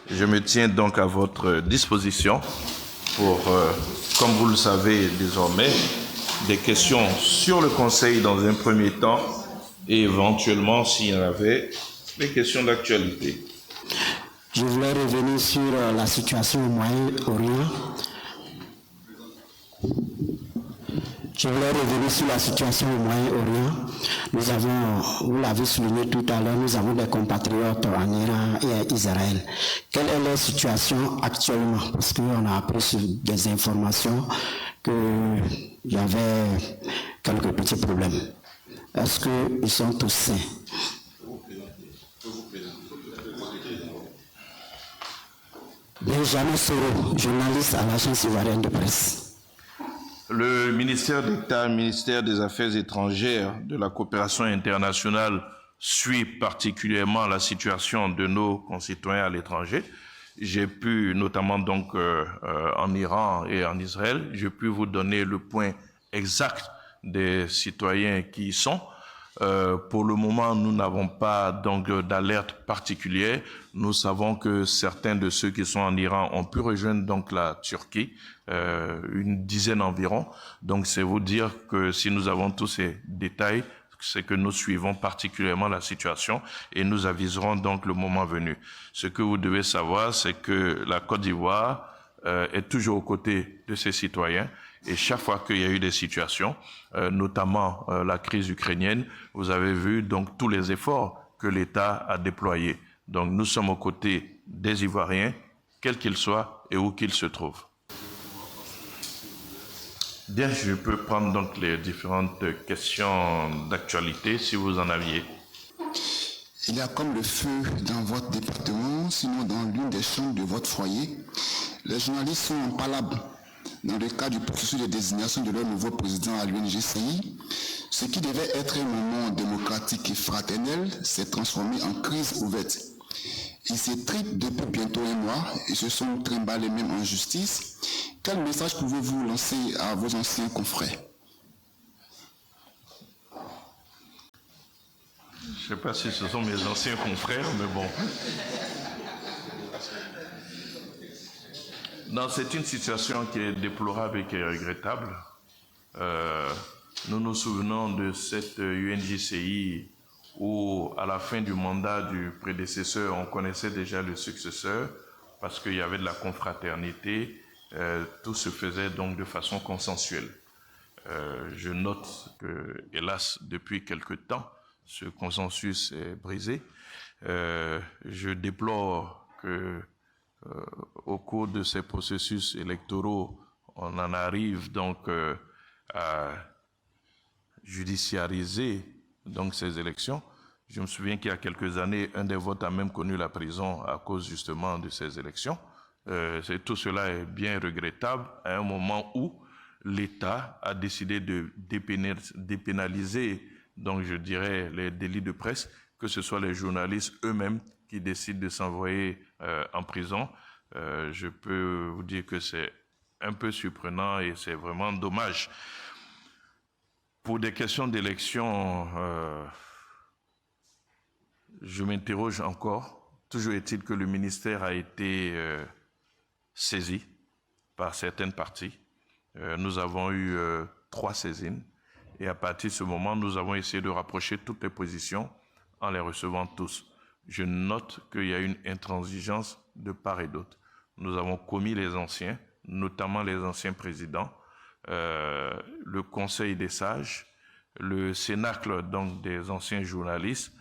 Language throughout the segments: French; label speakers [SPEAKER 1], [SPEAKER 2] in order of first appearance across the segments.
[SPEAKER 1] Je me tiens donc à votre disposition pour, comme vous le savez désormais, des questions sur le Conseil dans un premier temps et éventuellement, s'il y en avait, des questions d'actualité.
[SPEAKER 2] Je voulais revenir sur la situation au Moyen-Orient. Nous avons, vous l'avez souligné tout à l'heure, nous avons des compatriotes en Iran et à Israël. Quelle est leur situation actuellement? Parce qu'on a appris sur des informations qu'il y avait quelques petits problèmes. Est-ce qu'ils sont tous sains? Benjamin Soro, journaliste à l'Agence ivoirienne de presse.
[SPEAKER 1] Le ministère d'État, ministère des Affaires étrangères, de la coopération internationale suit particulièrement la situation de nos concitoyens à l'étranger. J'ai pu, notamment donc en Iran et en Israël, j'ai pu vous donner le point exact des citoyens qui y sont. Pour le moment, nous n'avons pas donc d'alerte particulière. Nous savons que certains de ceux qui sont en Iran ont pu rejoindre donc la Turquie, une dizaine environ. Donc, c'est vous dire que si nous avons tous ces détails, c'est que nous suivons particulièrement la situation et nous aviserons donc le moment venu. Ce que vous devez savoir, c'est que la Côte d'Ivoire est toujours aux côtés de ses citoyens. Et chaque fois qu'il y a eu des situations, notamment la crise ukrainienne, vous avez vu donc tous les efforts que l'État a déployés. Donc nous sommes aux côtés des Ivoiriens, quels qu'ils soient et où qu'ils se trouvent. Bien, je peux prendre donc les différentes questions d'actualité si vous en aviez.
[SPEAKER 3] Il y a comme le feu dans votre département, sinon dans l'une des chambres de votre foyer. Les journalistes sont impalables dans le cadre du processus de désignation de leur nouveau président à l'UNGCI. Ce qui devait être un moment démocratique et fraternel s'est transformé en crise ouverte. Ils s'étrippent depuis bientôt un mois et se sont trimballés même en justice. Quel message pouvez-vous lancer à vos anciens confrères?
[SPEAKER 1] Je ne sais pas si ce sont mes anciens confrères, mais bon. Non, c'est une situation qui est déplorable et qui est regrettable. Nous nous souvenons de cette UNGCI où, à la fin du mandat du prédécesseur, on connaissait déjà le successeur parce qu'il y avait de la confraternité. Tout se faisait donc de façon consensuelle. Je note que, hélas, depuis quelque temps, ce consensus est brisé. Je déplore que au cours de ces processus électoraux, on en arrive donc à judiciariser donc ces élections. Je me souviens qu'il y a quelques années, un des votes a même connu la prison à cause justement de ces élections. Tout cela est bien regrettable à un moment où l'État a décidé de dépénaliser, donc je dirais, les délits de presse, que ce soit les journalistes eux-mêmes qui décident de s'envoyer en prison. Je peux vous dire que c'est un peu surprenant et c'est vraiment dommage. Pour des questions d'élection, je m'interroge encore. Toujours est-il que le ministère a été saisi par certaines parties. Nous avons eu 3 saisines et à partir de ce moment, nous avons essayé de rapprocher toutes les positions en les recevant tous. Je note qu'il y a une intransigeance de part et d'autre. Nous avons commis les anciens, notamment les anciens présidents, le Conseil des sages, le Cénacle donc des anciens journalistes,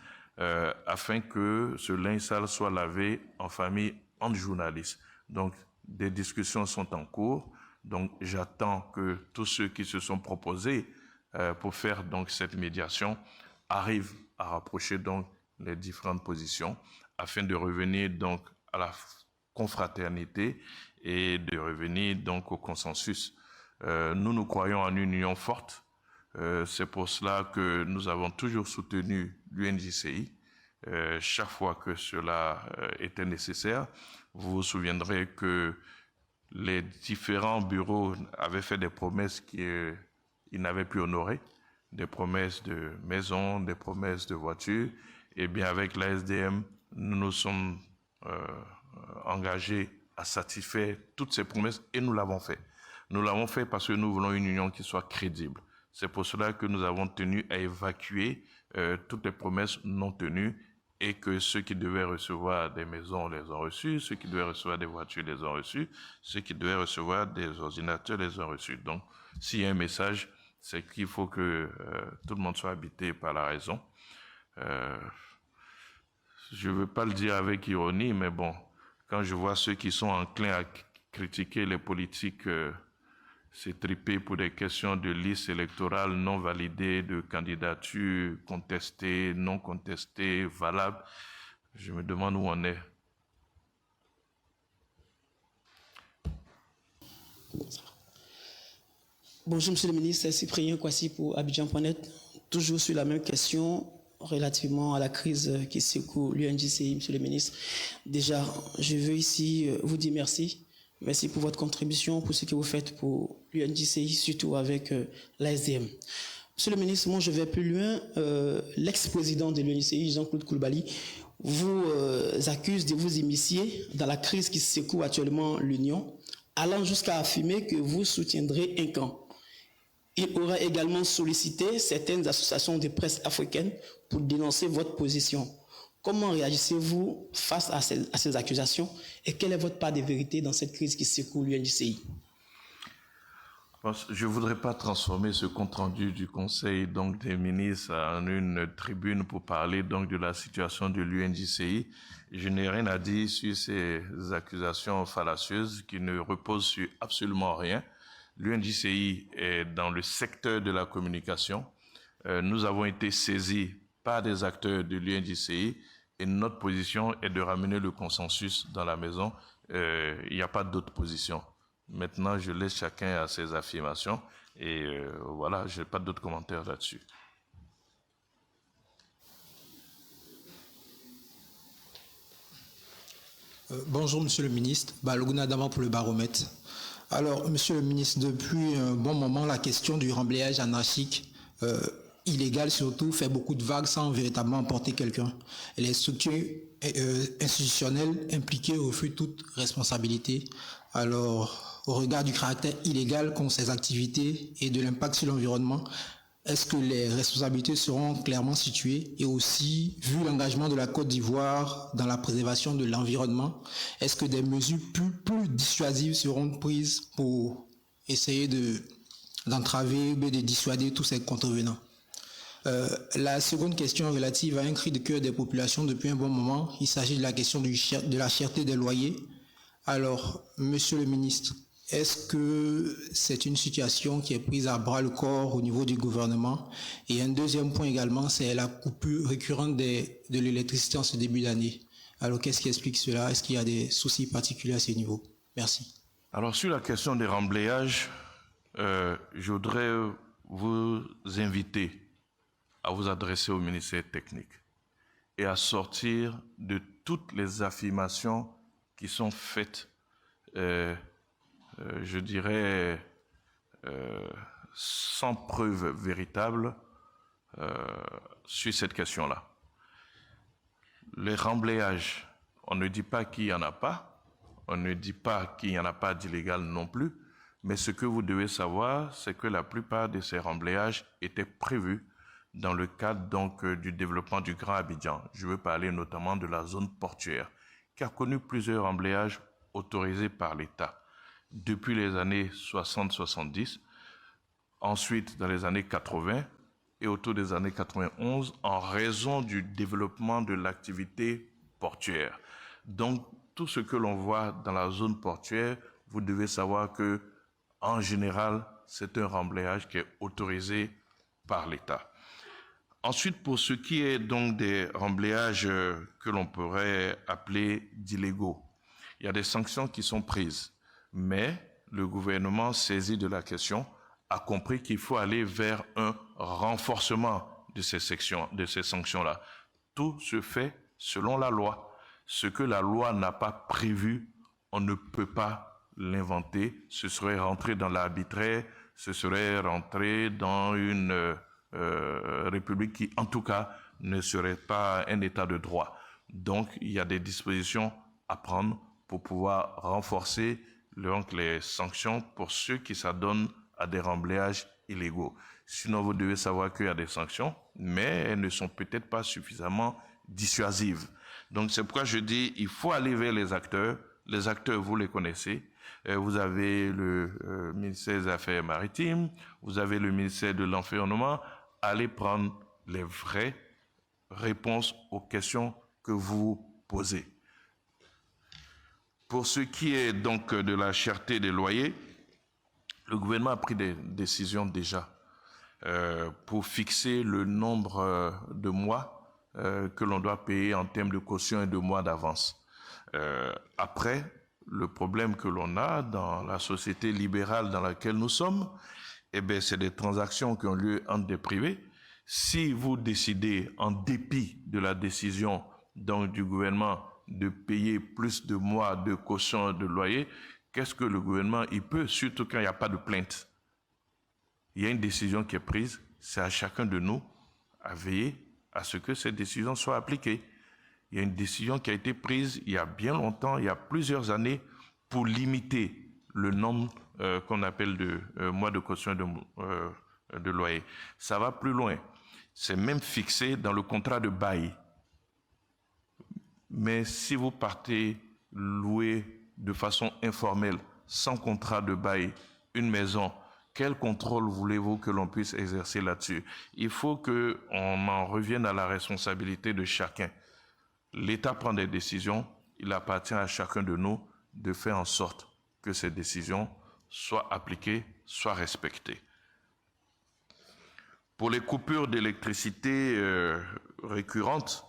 [SPEAKER 1] afin que ce linge sale soit lavé en famille entre journalistes. Donc, des discussions sont en cours. Donc, j'attends que tous ceux qui se sont proposés pour faire donc cette médiation arrivent à rapprocher donc les différentes positions afin de revenir donc à la confraternité et de revenir donc au consensus. Nous croyons en une union forte. C'est pour cela que nous avons toujours soutenu l'UNGCI chaque fois que cela était nécessaire. Vous vous souviendrez que les différents bureaux avaient fait des promesses qu'ils n'avaient pu honorer, des promesses de maisons, des promesses de voitures. Et bien avec la SDM, nous nous sommes engagés à satisfaire toutes ces promesses et nous l'avons fait. Nous l'avons fait parce que nous voulons une union qui soit crédible. C'est pour cela que nous avons tenu à évacuer toutes les promesses non tenues et que ceux qui devaient recevoir des maisons les ont reçus, ceux qui devaient recevoir des voitures les ont reçus, ceux qui devaient recevoir des ordinateurs les ont reçus. Donc, s'il y a un message, c'est qu'il faut que tout le monde soit habité par la raison. Je ne veux pas le dire avec ironie, mais bon, quand je vois ceux qui sont enclins à critiquer les politiques s'étriper pour des questions de liste électorale non validées, de candidatures contestées, non contestées, valables, je me demande où on est.
[SPEAKER 4] Bonjour, Monsieur le ministre, c'est Cyprien Kwasi pour Abidjan.net. Toujours sur la même question relativement à la crise qui secoue l'UNJCI, Monsieur le ministre. Déjà, je veux ici vous dire merci. Merci pour votre contribution, pour ce que vous faites pour l'UNJCI, surtout avec l'ASDM. Monsieur le ministre, moi je vais plus loin. L'ex-président de l'UNJCI, Jean-Claude Coulibaly, vous accuse de vous immiscer dans la crise qui secoue actuellement l'Union, allant jusqu'à affirmer que vous soutiendrez un camp. Il aura également sollicité certaines associations de presse africaines pour dénoncer votre position. Comment réagissez-vous face à ces accusations et quelle est votre part de vérité dans cette crise qui secoue l'UNJCI?
[SPEAKER 1] Je ne voudrais pas transformer ce compte-rendu du Conseil donc, des ministres en une tribune pour parler donc, de la situation de l'UNJCI. Je n'ai rien à dire sur ces accusations fallacieuses qui ne reposent sur absolument rien. L'UNJCI est dans le secteur de la communication. Nous avons été saisis par des acteurs de l'UNJCI et notre position est de ramener le consensus dans la maison. Il n'y a pas d'autre position. Maintenant, je laisse chacun à ses affirmations et voilà, je n'ai pas d'autres commentaires là-dessus.
[SPEAKER 5] Bonjour, Monsieur le ministre. Balogun Adama pour le Baromètre. Alors, Monsieur le ministre, depuis un bon moment, la question du remblayage anarchique illégal surtout fait beaucoup de vagues sans véritablement emporter quelqu'un. Et les structures institutionnelles impliquées refusent toute responsabilité. Alors, au regard du caractère illégal qu'ont ces activités et de l'impact sur l'environnement, est-ce que les responsabilités seront clairement situées? Et aussi, vu l'engagement de la Côte d'Ivoire dans la préservation de l'environnement, est-ce que des mesures plus dissuasives seront prises pour essayer d'entraver, de dissuader tous ces contrevenants? La seconde question relative à un cri de cœur des populations depuis un bon moment, il s'agit de la question de la cherté des loyers. Alors, Monsieur le ministre, est-ce que c'est une situation qui est prise à bras le corps au niveau du gouvernement? Et un deuxième point également, c'est la coupure récurrente de l'électricité en ce début d'année. Alors, qu'est-ce qui explique cela? Est-ce qu'il y a des soucis particuliers à ce niveau? Merci.
[SPEAKER 1] Alors, sur la question des remblayages, je voudrais vous inviter à vous adresser au ministère technique et à sortir de toutes les affirmations qui sont faites, je dirais, sans preuve véritable sur cette question-là. Les remblayages, on ne dit pas qu'il n'y en a pas, on ne dit pas qu'il n'y en a pas d'illégal non plus, mais ce que vous devez savoir, c'est que la plupart de ces remblayages étaient prévus dans le cadre donc du développement du Grand Abidjan. Je veux parler notamment de la zone portuaire, qui a connu plusieurs remblayages autorisés par l'État depuis les années 60-70, ensuite dans les années 80 et autour des années 91, en raison du développement de l'activité portuaire. Donc, tout ce que l'on voit dans la zone portuaire, vous devez savoir que, en général, c'est un remblayage qui est autorisé par l'État. Ensuite, pour ce qui est donc des remblayages que l'on pourrait appeler d'illégaux, il y a des sanctions qui sont prises, mais le gouvernement saisi de la question a compris qu'il faut aller vers un renforcement de ces sanctions-là. Tout se fait selon la loi. Ce que la loi n'a pas prévu, on ne peut pas l'inventer. Ce serait rentrer dans l'arbitraire, ce serait rentrer dans une république qui, en tout cas, ne serait pas un état de droit. Donc, il y a des dispositions à prendre pour pouvoir renforcer donc, les sanctions pour ceux qui s'adonnent à des remblayages illégaux. Sinon, vous devez savoir qu'il y a des sanctions, mais elles ne sont peut-être pas suffisamment dissuasives. Donc, c'est pourquoi je dis il faut aller vers les acteurs. Les acteurs, vous les connaissez. Vous avez le ministère des Affaires maritimes, vous avez le ministère de l'Environnement. Allez prendre les vraies réponses aux questions que vous posez. Pour ce qui est donc de la cherté des loyers, le gouvernement a pris des décisions déjà pour fixer le nombre de mois que l'on doit payer en termes de caution et de mois d'avance. Après, le problème que l'on a dans la société libérale dans laquelle nous sommes, eh bien, c'est des transactions qui ont lieu entre des privés. Si vous décidez, en dépit de la décision donc, du gouvernement de payer plus de mois de caution de loyer, qu'est-ce que le gouvernement il peut, surtout quand il n'y a pas de plainte? Il y a une décision qui est prise, c'est à chacun de nous à veiller à ce que cette décision soit appliquée. Il y a une décision qui a été prise il y a bien longtemps, il y a plusieurs années, pour limiter le nombre qu'on appelle de mois de caution de loyer. Ça va plus loin. C'est même fixé dans le contrat de bail. Mais si vous partez louer de façon informelle, sans contrat de bail, une maison, quel contrôle voulez-vous que l'on puisse exercer là-dessus? Il faut qu'on en revienne à la responsabilité de chacun. L'État prend des décisions, il appartient à chacun de nous de faire en sorte que ces décisions soient appliquées, soient respectées. Pour les coupures d'électricité récurrentes,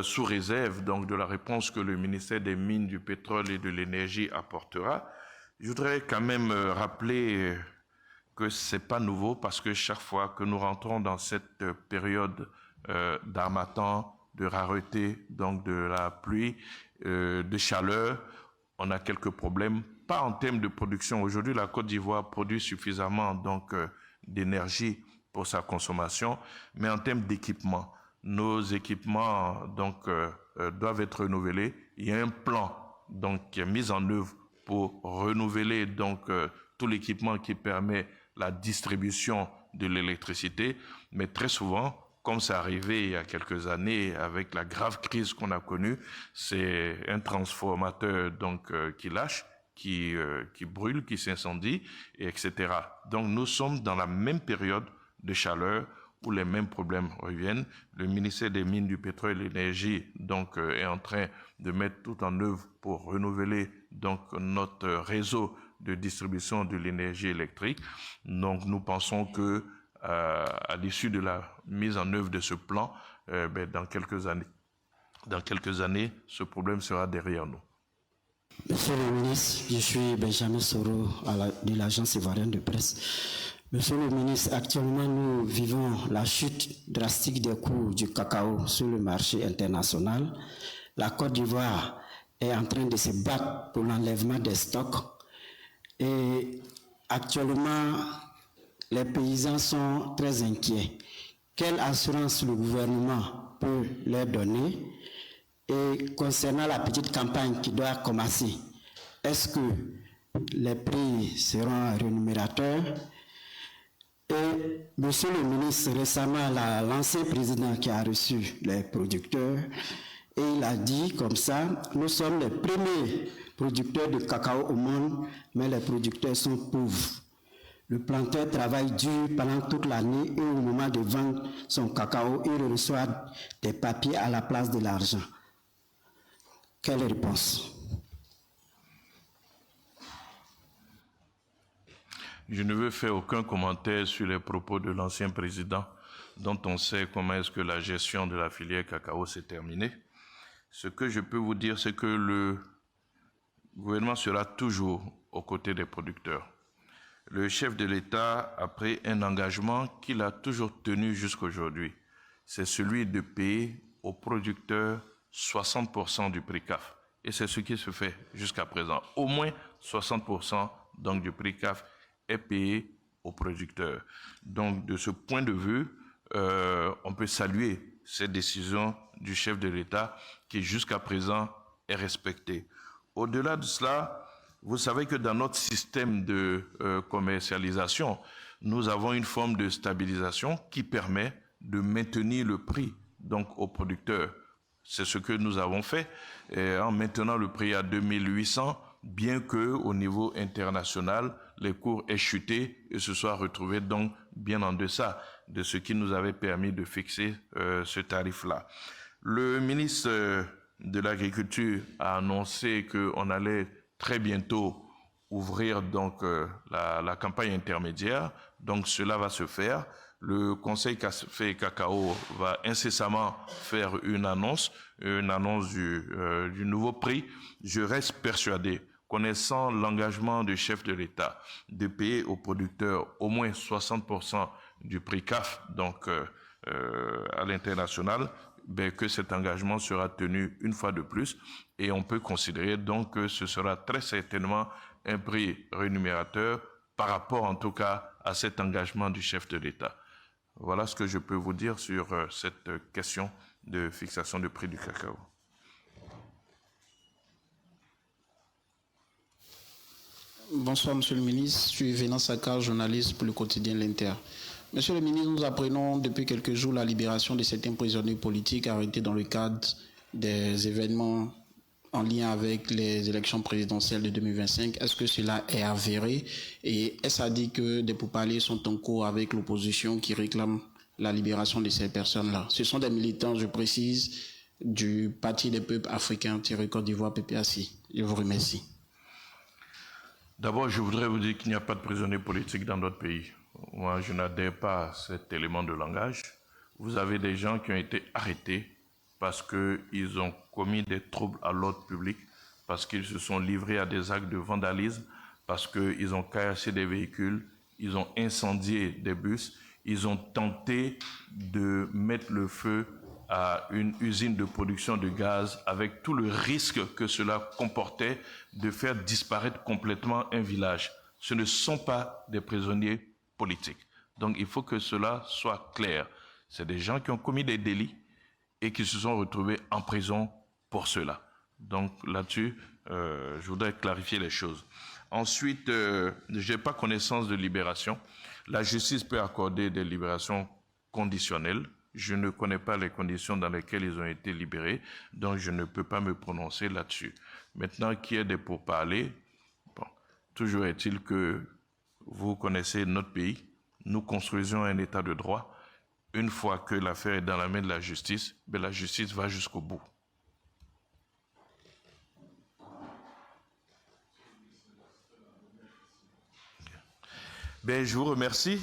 [SPEAKER 1] sous réserve donc de la réponse que le ministère des Mines, du Pétrole et de l'Énergie apportera, je voudrais quand même rappeler que ce n'est pas nouveau parce que chaque fois que nous rentrons dans cette période d'harmattan, de rareté, donc de la pluie, de chaleur, on a quelques problèmes, pas en termes de production. Aujourd'hui, la Côte d'Ivoire produit suffisamment donc d'énergie pour sa consommation, mais en termes d'équipement. Nos équipements donc doivent être renouvelés. Il y a un plan donc qui est mis en œuvre pour renouveler donc tout l'équipement qui permet la distribution de l'électricité, mais très souvent, comme c'est arrivé il y a quelques années avec la grave crise qu'on a connue, c'est un transformateur donc qui lâche, qui brûle, qui s'incendie, etc. Donc nous sommes dans la même période de chaleur où les mêmes problèmes reviennent. Le ministère des Mines, du Pétrole et de l'Énergie donc est en train de mettre tout en œuvre pour renouveler donc notre réseau de distribution de l'énergie électrique. Donc nous pensons que à l'issue de la mise en œuvre de ce plan, dans quelques années, ce problème sera derrière nous.
[SPEAKER 2] Monsieur le ministre, je suis Benjamin Soro de l'Agence ivoirienne de presse. Monsieur le ministre, actuellement nous vivons la chute drastique des cours du cacao sur le marché international. La Côte d'Ivoire est en train de se battre pour l'enlèvement des stocks et actuellement les paysans sont très inquiets. Quelle assurance le gouvernement peut leur donner? Et concernant la petite campagne qui doit commencer, est-ce que les prix seront rémunérateurs? Et monsieur le ministre, récemment, l'ancien président qui a reçu les producteurs, et il a dit comme ça, nous sommes les premiers producteurs de cacao au monde, mais les producteurs sont pauvres. Le planteur travaille dur pendant toute l'année et au moment de vendre son cacao, il reçoit des papiers à la place de l'argent. Quelle réponse?
[SPEAKER 1] Je ne veux faire aucun commentaire sur les propos de l'ancien président, dont on sait comment est-ce que la gestion de la filière cacao s'est terminée. Ce que je peux vous dire, c'est que le gouvernement sera toujours aux côtés des producteurs. Le chef de l'État a pris un engagement qu'il a toujours tenu jusqu'aujourd'hui. C'est celui de payer aux producteurs 60% du prix CAF. Et c'est ce qui se fait jusqu'à présent. Au moins 60% donc, du prix CAF est payé aux producteurs. Donc, de ce point de vue, on peut saluer cette décision du chef de l'État qui, jusqu'à présent, est respectée. Au-delà de cela, vous savez que dans notre système de commercialisation, nous avons une forme de stabilisation qui permet de maintenir le prix donc aux producteurs. C'est ce que nous avons fait en maintenant le prix à 2800, bien que au niveau international, les cours aient chuté et se soient retrouvés donc bien en deçà de ce qui nous avait permis de fixer ce tarif-là. Le ministre de l'Agriculture a annoncé qu'on allait très bientôt ouvrir donc la campagne intermédiaire, donc cela va se faire. Le Conseil Café et Cacao va incessamment faire une annonce du nouveau prix. Je reste persuadé, connaissant l'engagement du chef de l'État de payer aux producteurs au moins 60% du prix CAF, donc à l'international, que cet engagement sera tenu une fois de plus et on peut considérer donc que ce sera très certainement un prix rémunérateur par rapport en tout cas à cet engagement du chef de l'État. Voilà ce que je peux vous dire sur cette question de fixation du prix du cacao.
[SPEAKER 6] Bonsoir, Monsieur le ministre. Je suis Vénan Sakar, journaliste pour le quotidien L'Inter. Monsieur le ministre, nous apprenons depuis quelques jours la libération de certains prisonniers politiques arrêtés dans le cadre des événements en lien avec les élections présidentielles de 2025. Est-ce que cela est avéré? Et est-ce à dire que des pourparlers sont en cours avec l'opposition qui réclame la libération de ces personnes-là? Ce sont des militants, je précise, du Parti des peuples africains, Côte d'Ivoire, PPAC. Je vous remercie.
[SPEAKER 1] D'abord, je voudrais vous dire qu'il n'y a pas de prisonniers politiques dans notre pays. Moi, je n'adhère pas à cet élément de langage. Vous avez des gens qui ont été arrêtés parce qu'ils ont commis des troubles à l'ordre public, parce qu'ils se sont livrés à des actes de vandalisme, parce qu'ils ont cassé des véhicules, ils ont incendié des bus, ils ont tenté de mettre le feu à une usine de production de gaz avec tout le risque que cela comportait de faire disparaître complètement un village. Ce ne sont pas des prisonniers politiques. Donc il faut que cela soit clair. C'est des gens qui ont commis des délits et qui se sont retrouvés en prison pour cela. Donc là-dessus, je voudrais clarifier les choses. Ensuite, je n'ai pas connaissance de libération. La justice peut accorder des libérations conditionnelles. Je ne connais pas les conditions dans lesquelles ils ont été libérés, donc je ne peux pas me prononcer là-dessus. Maintenant, qu'il y ait des pourparlers, bon, toujours est-il que vous connaissez notre pays, nous construisons un état de droit. Une fois que l'affaire est dans la main de la justice va jusqu'au bout. Je vous remercie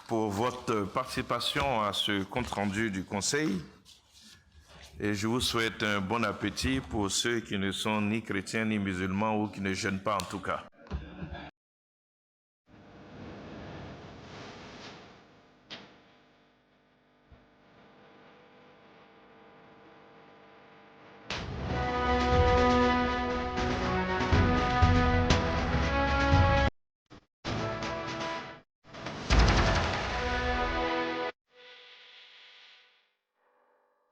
[SPEAKER 1] pour votre participation à ce compte-rendu du Conseil et je vous souhaite un bon appétit pour ceux qui ne sont ni chrétiens ni musulmans ou qui ne jeûnent pas en tout cas.